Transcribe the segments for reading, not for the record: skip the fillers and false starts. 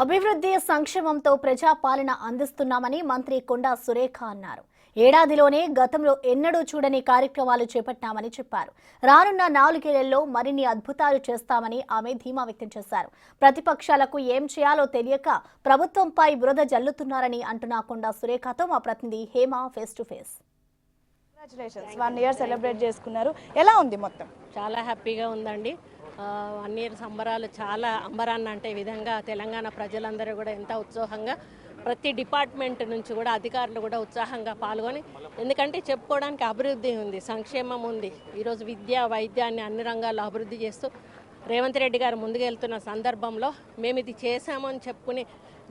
అభివృద్ధి సంక్షేమంతో ప్రజాపాలన అందిస్తున్నామని మంత్రి కొండా సురేఖ అన్నారు. ఏడాదిలోనే గతంలో ఎన్నడూ చూడని కార్యక్రమాలు చేపట్టామని చెప్పారు. రానున్న 4 ఏళ్లలో మరిన్ని అద్భుతాలు చేస్తామని ఆమె ధీమా వ్యక్తం చేశారు. ప్రతిపక్షాలకు ఏం చేయాలో తెలియక ప్రభుత్వంపై బురద జల్లుతున్నారని అంటున్న కొండా సురేఖతో మా ప్రతినిధి Hema face to face. Congratulations, 1 year celebrate చేసుకున్నారు. ఎలా ఉంది మొత్తం? చాలా హ్యాపీగా ఉందండి. 1 ఇయర్ సంబరాలు చాలా అంబరాన్ని అంటే విధంగా తెలంగాణ ప్రజలందరూ కూడా ఎంత ఉత్సాహంగా ప్రతి డిపార్ట్మెంట్ నుంచి కూడా అధికారులు కూడా ఉత్సాహంగా పాల్గొని, ఎందుకంటే చెప్పుకోవడానికి అభివృద్ధి ఉంది, సంక్షేమం ఉంది. ఈరోజు విద్య వైద్యాన్ని అన్ని రంగాల్లో అభివృద్ధి చేస్తూ రేవంత్ రెడ్డి గారు ముందుకెళ్తున్న సందర్భంలో మేము ఇది చేశామని చెప్పుకుని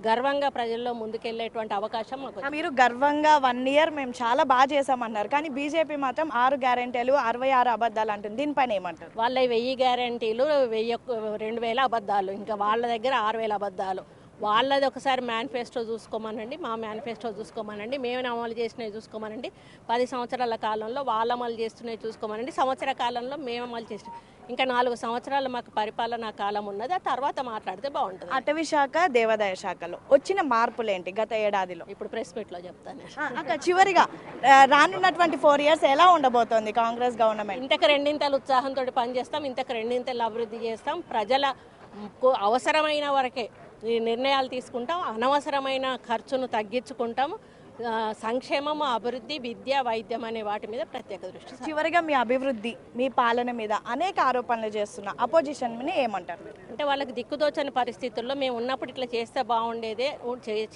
గర్వంగా ప్రజల్లో ముందుకెళ్లేటువంటి అవకాశం మాకు. మీరు గర్వంగా 1 ఇయర్ మేము చాలా బాగా చేసామన్నారు, కానీ బీజేపీ మాత్రం 6 గ్యారెంటీలు 66 అబద్ధాలు అంటుంది. దీనిపైన ఏమంటారు? వాళ్ళ 1000 గ్యారెంటీలు 2000 అబద్ధాలు, ఇంకా వాళ్ళ దగ్గర 6000 అబద్ధాలు. వాళ్ళది ఒకసారి మేనిఫెస్టో చూసుకోమనండి, మా మేనిఫెస్టో చూసుకోమనండి, మేము అమలు చేసినవి చూసుకోమనండి. 10 సంవత్సరాల కాలంలో వాళ్ళు అమలు చేస్తున్నవి చూసుకోమనండి, సంవత్సర కాలంలో మేము అమలు చేసినాం. ఇంకా 4 సంవత్సరాలు మాకు పరిపాలనా కాలం ఉన్నది, ఆ తర్వాత మాట్లాడితే బాగుంటుంది. అటవీ శాఖ, దేవాదాయ శాఖలో వచ్చిన మార్పులేంటి గత ఏడాదిలో? ఇప్పుడు ప్రెస్ మీట్లో చెప్తాను. అక్క, చివరిగా రానున్నటువంటి 4 ఇయర్స్ ఎలా ఉండబోతోంది కాంగ్రెస్ గవర్నమెంట్? ఇంతకు రెండింతలు ఉత్సాహంతో పనిచేస్తాం, ఇంతకు రెండింతలు అభివృద్ధి చేస్తాం. ప్రజల అవసరమైన వరకే ఈ నిర్ణయాలు తీసుకుంటాం, అనవసరమైన ఖర్చును తగ్గించుకుంటాము. సంక్షేమం, అభివృద్ధి, విద్య, వైద్యం అనే వాటి మీద ప్రత్యేక దృష్టి. చివరిగా మీ అభివృద్ధి, మీ పాలన మీద అనేక ఆరోపణలు చేస్తున్న అపోజిషన్ ఏమంటారు? అంటే వాళ్ళకి దిక్కుదోచని పరిస్థితుల్లో మేము ఉన్నప్పుడు ఇట్లా చేస్తే బాగుండేదే,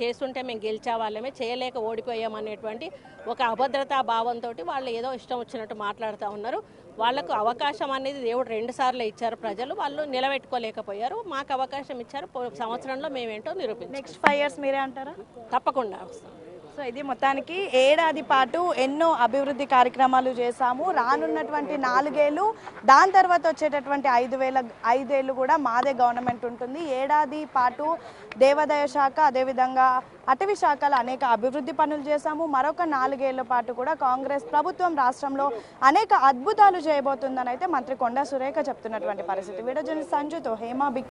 చేస్తుంటే మేము గెలిచే వాళ్ళమే, చేయలేక ఓడిపోయామనేటువంటి ఒక అభద్రతా భావంతో వాళ్ళు ఏదో ఇష్టం వచ్చినట్టు మాట్లాడుతూ ఉన్నారు. వాళ్ళకు అవకాశం అనేది దేవుడు 2 సార్లు ఇచ్చారు, ప్రజలు వాళ్ళు నిలబెట్టుకోలేకపోయారు. మాకు అవకాశం ఇచ్చారు, సంవత్సరంలో మేమేంటో నిరూపించాం. నెక్స్ట్ 5 ఇయర్స్ మీరే అంటారా? తప్పకుండా వస్తాం. సో ఇది మొత్తానికి ఏడాది పాటు ఎన్నో అభివృద్ధి కార్యక్రమాలు చేశాము. రానున్నటువంటి 4 ఏళ్ళు, దాని తర్వాత వచ్చేటటువంటి 5 ఏళ్ళు కూడా మాదే గవర్నమెంట్ ఉంటుంది. ఏడాది పాటు దేవాదాయ శాఖ, అదేవిధంగా అటవీ శాఖలో అనేక అభివృద్ధి పనులు చేశాము. మరొక 4 ఏళ్ల పాటు కూడా కాంగ్రెస్ ప్రభుత్వం రాష్ట్రంలో అనేక అద్భుతాలు చేయబోతుందని అయితే మంత్రి కొండా సురేఖ చెప్తున్నటువంటి పరిస్థితి. వీడియో జర్నలిస్ట్ సంజుతో హేమ.